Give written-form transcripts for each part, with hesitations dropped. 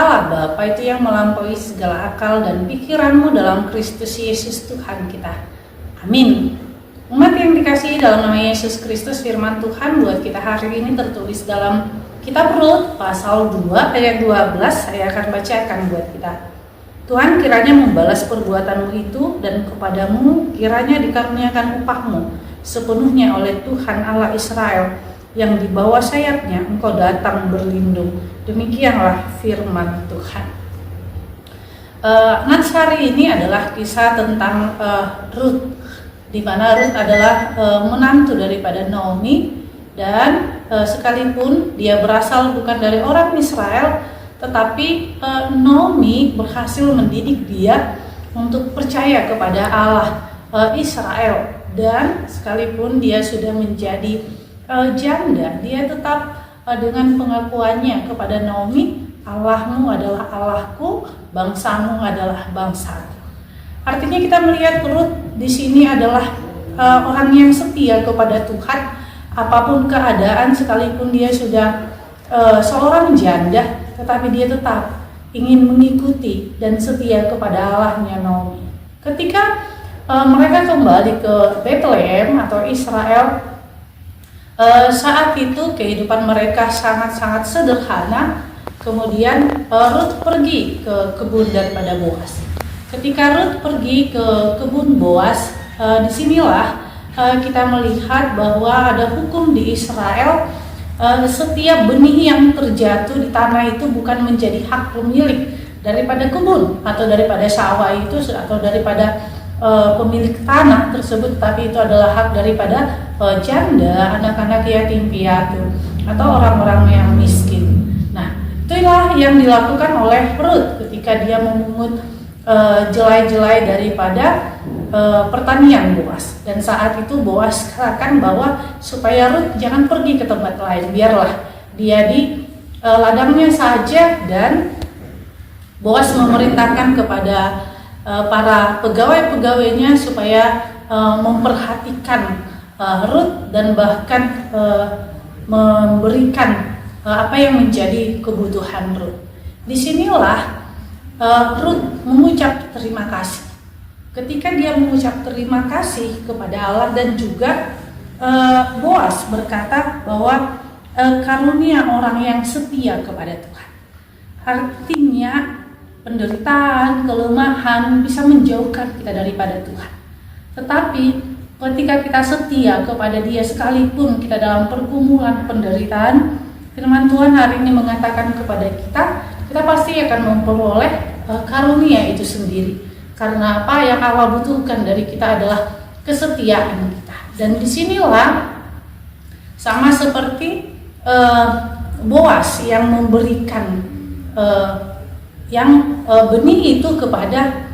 Allah Bapa itu yang melampaui segala akal dan pikiranmu dalam Kristus Yesus Tuhan kita. Amin. Umat yang dikasihi dalam nama Yesus Kristus, firman Tuhan buat kita hari ini tertulis dalam Kitab Rut pasal 2 ayat 12. Saya akan bacakan buat kita. Tuhan kiranya membalas perbuatanmu itu, dan kepadamu kiranya dikaruniakan upahmu sepenuhnya oleh Tuhan Allah Israel, yang di bawah sayapnya engkau datang berlindung. Demikianlah firman Tuhan. Nats hari ini adalah kisah tentang Rut, di mana Rut adalah menantu daripada Naomi, dan sekalipun dia berasal bukan dari orang Israel, tetapi Naomi berhasil mendidik dia untuk percaya kepada Allah Israel. Dan sekalipun dia sudah menjadi janda, dia tetap dengan pengakuannya kepada Naomi, Allahmu adalah Allahku, bangsamu adalah bangsaku. Artinya kita melihat Rut di sini adalah orang yang setia kepada Tuhan, apapun keadaan, sekalipun dia sudah seorang janda, tetapi dia tetap ingin mengikuti dan setia kepada Allahnya Naomi. Ketika mereka kembali ke Bethlehem atau Israel, saat itu kehidupan mereka sangat-sangat sederhana. Kemudian Rut pergi ke kebun daripada Boas. Ketika Rut pergi ke kebun Boas, disinilah kita melihat bahwa ada hukum di Israel. Setiap benih yang terjatuh di tanah itu bukan menjadi hak pemilik daripada kebun atau daripada sawah itu atau daripada pemilik tanah tersebut, tapi itu adalah hak daripada janda, anak-anak yatim piatu, atau orang-orang yang miskin. Nah, itulah yang dilakukan oleh Rut ketika dia memungut jelai-jelai daripada pertanian Boas. Dan saat itu Boas katakan bahwa supaya Rut jangan pergi ke tempat lain, biarlah dia di ladangnya saja. Dan Boas memerintahkan kepada para pegawai-pegawainya supaya memperhatikan Rut dan bahkan memberikan apa yang menjadi kebutuhan Rut. Disinilah Rut mengucap terima kasih. Ketika dia mengucap terima kasih kepada Allah, dan juga Boas berkata bahwa karunia orang yang setia kepada Tuhan. Artinya penderitaan, kelemahan bisa menjauhkan kita daripada Tuhan. Tetapi ketika kita setia kepada Dia, sekalipun kita dalam pergumulan penderitaan, firman Tuhan hari ini mengatakan kepada kita, kita pasti akan memperoleh karunia itu sendiri. Karena apa yang Allah butuhkan dari kita adalah kesetiaan kita. Dan disinilah sama seperti Boas yang memberikan benih itu kepada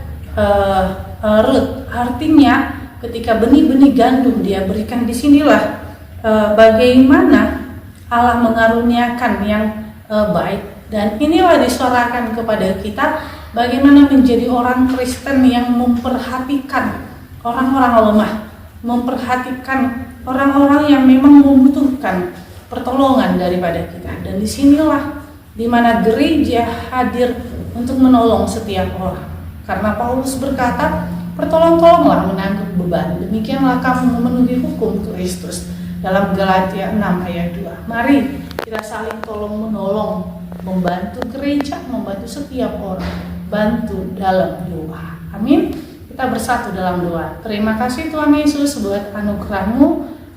Rut. Artinya ketika benih-benih gandum dia berikan, disinilah bagaimana Allah mengaruniakan yang baik. Dan inilah disuarakan kepada kita, bagaimana menjadi orang Kristen yang memperhatikan orang-orang lemah, memperhatikan orang-orang yang memang membutuhkan pertolongan daripada kita. Dan disinilah dimana gereja hadir untuk menolong setiap orang. Karena Paulus berkata, pertolong-tolonglah menanggung beban, demikianlah kamu memenuhi hukum Kristus, dalam Galatia 6 ayat 2. Mari kita saling tolong menolong, membantu gereja, membantu setiap orang, bantu dalam doa. Amin. Kita bersatu dalam doa. Terima kasih Tuhan Yesus buat anugerah-Mu,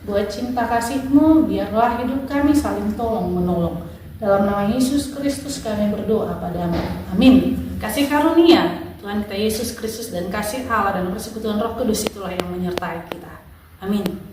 buat cinta kasih-Mu. Biarlah hidup kami saling tolong menolong. Dalam nama Yesus Kristus kami berdoa padamu. Amin. Kasih karunia Tuhan kita Yesus Kristus dan kasih Allah dan persekutuan Roh Kudus itulah yang menyertai kita. Amin.